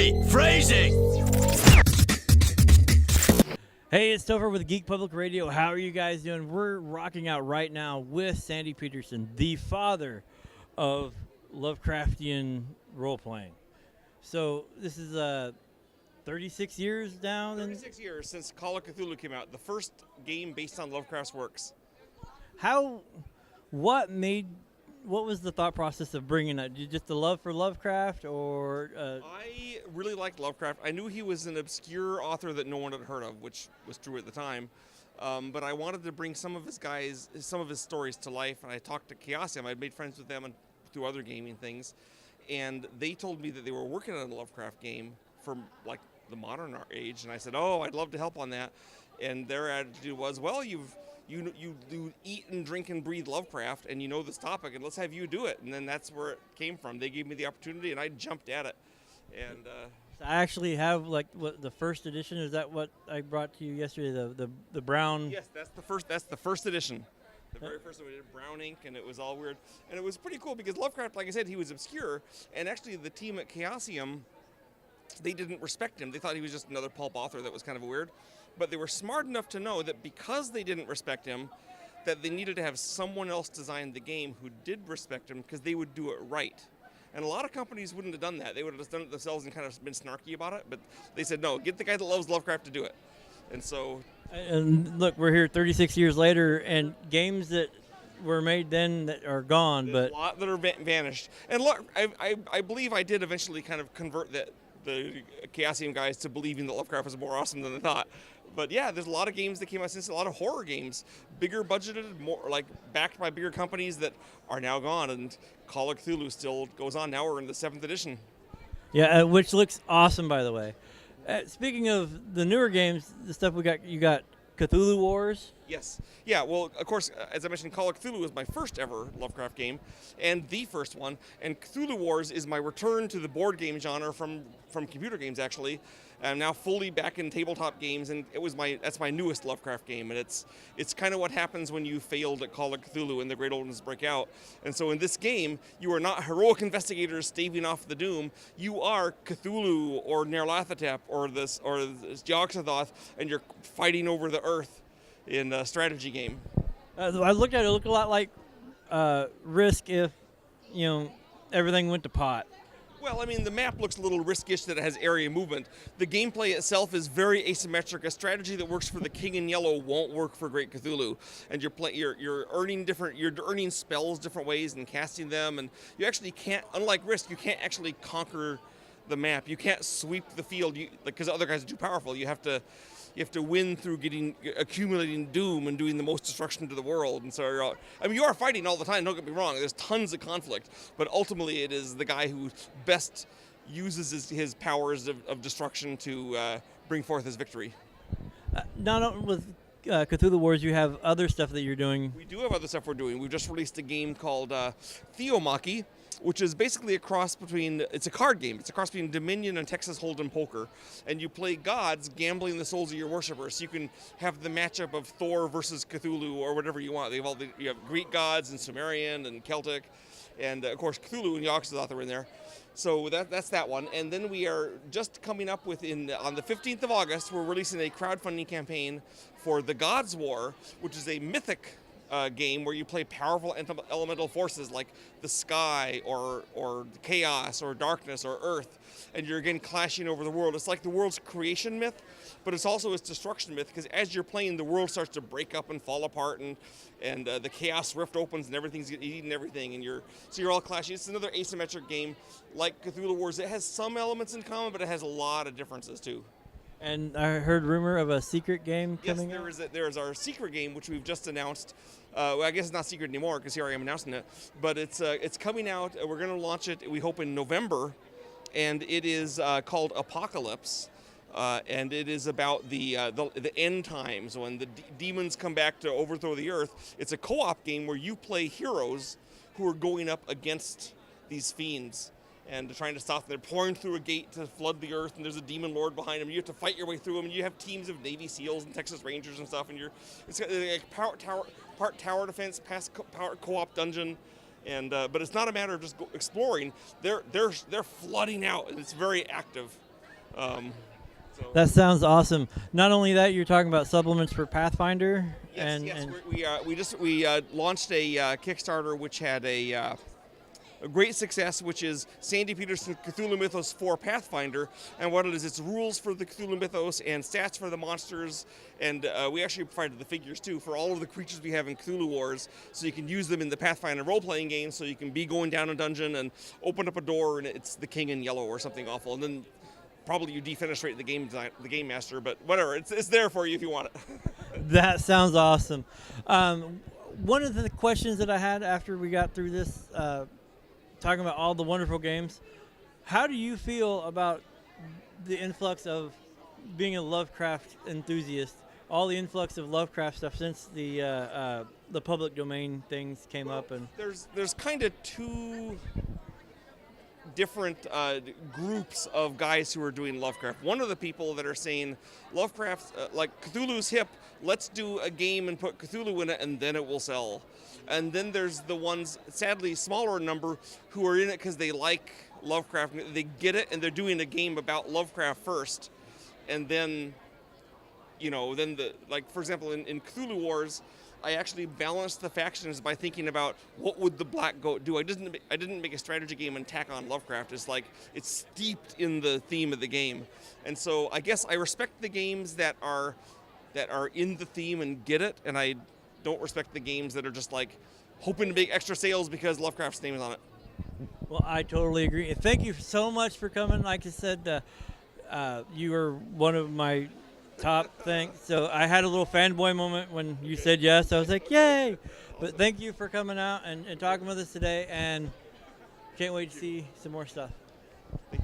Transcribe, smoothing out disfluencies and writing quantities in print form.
Great phrasing! Hey, it's Topher with Geek Public Radio. How are you guys doing? We're rocking out right now with Sandy Petersen, the father of Lovecraftian role-playing. So this is 36 years down? 36 years since Call of Cthulhu came out, the first game based on Lovecraft's works. What was the thought process of bringing that? Just the love for Lovecraft, or? I really liked Lovecraft. I knew he was an obscure author that no one had heard of, which was true at the time. But I wanted to bring some of his stories to life, and I talked to Chaosium. I'd made friends with them through other gaming things, and they told me that they were working on a Lovecraft game for like the modern age, and I said, "Oh, I'd love to help on that." And their attitude was, "Well, you eat and drink and breathe Lovecraft, and you know this topic, and let's have you do it." And then that's where it came from. They gave me the opportunity, and I jumped at it. And I actually have the first edition. Is that what I brought to you yesterday? The brown. Yes, that's the first edition. The very first one, we did brown ink, and it was all weird. And it was pretty cool because Lovecraft, like I said, he was obscure, and actually the team at Chaosium, they didn't respect him. They thought he was just another pulp author that was kind of weird. But they were smart enough to know that because they didn't respect him, that they needed to have someone else design the game who did respect him, because they would do it right. And a lot of companies wouldn't have done that. They would have just done it themselves and kind of been snarky about it. But they said, no, get the guy that loves Lovecraft to do it. And so... And look, we're here 36 years later, and games that were made then that are gone. There's a lot that are vanished. And look, I believe I did eventually kind of convert the Chaosium guys to believing that Lovecraft was more awesome than they thought. But yeah, there's a lot of games that came out since, a lot of horror games, bigger budgeted, more like backed by bigger companies that are now gone. And Call of Cthulhu still goes on. Now we're in the 7th edition. Yeah, which looks awesome, by the way. Speaking of the newer games, the stuff you got Cthulhu Wars. Yes. Yeah, well, of course, as I mentioned, Call of Cthulhu was my first ever Lovecraft game, and the first one. And Cthulhu Wars is my return to the board game genre from computer games, actually. I'm now fully back in tabletop games, and that's my newest Lovecraft game. And it's kind of what happens when you failed at Call of Cthulhu and the Great Old Ones break out. And so in this game, you are not heroic investigators staving off the doom. You are Cthulhu or Nyarlathotep or this Yog-Sothoth, and you're fighting over the earth in a strategy game. I looked at it. It looked a lot like Risk if everything went to pot. Well, I mean, the map looks a little Riskish that it has area movement. The gameplay itself is very asymmetric. A strategy that works for the King in Yellow won't work for Great Cthulhu. And you're earning spells different ways and casting them, and you actually can't. Unlike Risk, you can't actually conquer the map. You can't sweep the field because other guys are too powerful. You have to win through accumulating doom and doing the most destruction to the world. And so you are fighting all the time, don't get me wrong. There's tons of conflict, but ultimately it is the guy who best uses his powers of destruction to bring forth his victory. Not with Cthulhu Wars, you have other stuff that you're doing. We do have other stuff we're doing. We've just released a game called Theomachy, which is basically it's a card game. It's a cross between Dominion and Texas Hold'em poker. And you play gods gambling the souls of your worshippers. So you can have the matchup of Thor versus Cthulhu or whatever you want. You have Greek gods and Sumerian and Celtic. And of course, Cthulhu and Yog-Sothoth are in there. So that's that one. And then we are just coming up on the 15th of August, we're releasing a crowdfunding campaign for The Gods War, which is a mythic game where you play powerful elemental forces like the sky or chaos or darkness or earth, and you're again clashing over the world. It's like the world's creation myth, but it's also its destruction myth, because as you're playing, the world starts to break up and fall apart, and the chaos rift opens and everything's eating everything, and you're all clashing. It's another asymmetric game like Cthulhu Wars. It has some elements in common, but it has a lot of differences too. And I heard rumor of a secret game coming out. Yes, there is our secret game, which we've just announced. Well, I guess it's not secret anymore because here I am announcing it. But it's coming out. We're going to launch it, we hope, in November. And it is called Apocalypse. And it is about the end times when the demons come back to overthrow the earth. It's a co-op game where you play heroes who are going up against these fiends and trying to stop them. They're pouring through a gate to flood the earth, and there's a demon lord behind them. You have to fight your way through them, and you have teams of Navy SEALs and Texas Rangers and stuff, and it's like part tower defense, part co-op dungeon, but it's not a matter of just exploring. They're flooding out, and it's very active. So That sounds awesome. Not only that, you're talking about supplements for Pathfinder. yes, yes, we launched a Kickstarter which had a great success, which is Sandy Petersen Cthulhu Mythos for Pathfinder. And what it is, it's rules for the Cthulhu Mythos and stats for the monsters. And we actually provided the figures too for all of the creatures we have in Cthulhu Wars, so you can use them in the Pathfinder role-playing game. So you can be going down a dungeon and open up a door, and it's the king in yellow or something awful, and then probably you defenestrate the game master. But whatever, it's there for you if you want it. That sounds awesome. One of the questions that I had after we got through this, talking about all the wonderful games, how do you feel about the influx of being a Lovecraft enthusiast, all the influx of Lovecraft stuff since the public domain things came up? And there's kind of two different groups of guys who are doing Lovecraft. One of the people that are saying Lovecraft, like Cthulhu's hip, let's do a game and put Cthulhu in it and then it will sell. And then there's the ones, sadly smaller number, who are in it because they like Lovecraft. They get it and they're doing a game about Lovecraft first. And then, like for example, in Cthulhu Wars, I actually balanced the factions by thinking about what would the Black Goat do. I didn't make a strategy game and tack on Lovecraft. It's like it's steeped in the theme of the game, and so I guess I respect the games that are in the theme and get it, and I don't respect the games that are just like hoping to make extra sales because Lovecraft's name is on it. well, I totally agree. And thank you so much for coming. Like I said, you were one of my top things. So I had a little fanboy moment when you said yes. I was like, yay! But thank you for coming out and talking with us today, and can't wait to see some more stuff. Thank you.